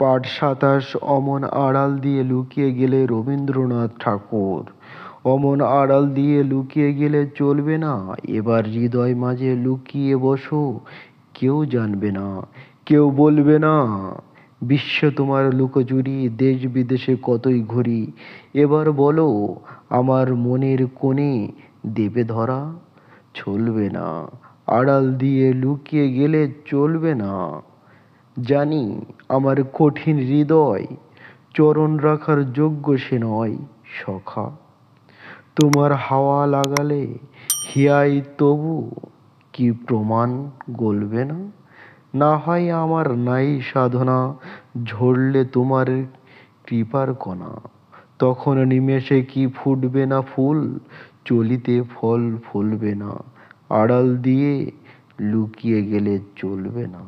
পাঠ ২৭ অমন আড়াল দিয়ে লুকিয়ে গেলে রবীন্দ্রনাথ ঠাকুর। অমন আড়াল দিয়ে লুকিয়ে গেলে চলবে না, এবার হৃদয় মাঝে লুকিয়ে বসো, কেউ জানবে না, কেউ বলবে না। বিশ্ব তোমার লুকোচুরি, দেশ বিদেশে কতই ঘুরি, এবার বলো আমার মনের কোণে দেবে ধরা? চলবে না, আড়াল দিয়ে লুকিয়ে গেলে চলবে না। জানি আমার কঠিন হৃদয় চরণ রাখার যোগ্য সে নয় সখা। তোমার হাওয়া লাগালে হিয়ায় তবু কি প্রমাণ গলবে না? না হয় আমার নাই সাধনা, ঝরলে তোমার কৃপার কণা, তখন নিমেষে কি ফুটবে না ফুল, চলিতে ফল ফলবে না, আড়াল দিয়ে লুকিয়ে গেলে চলবে না।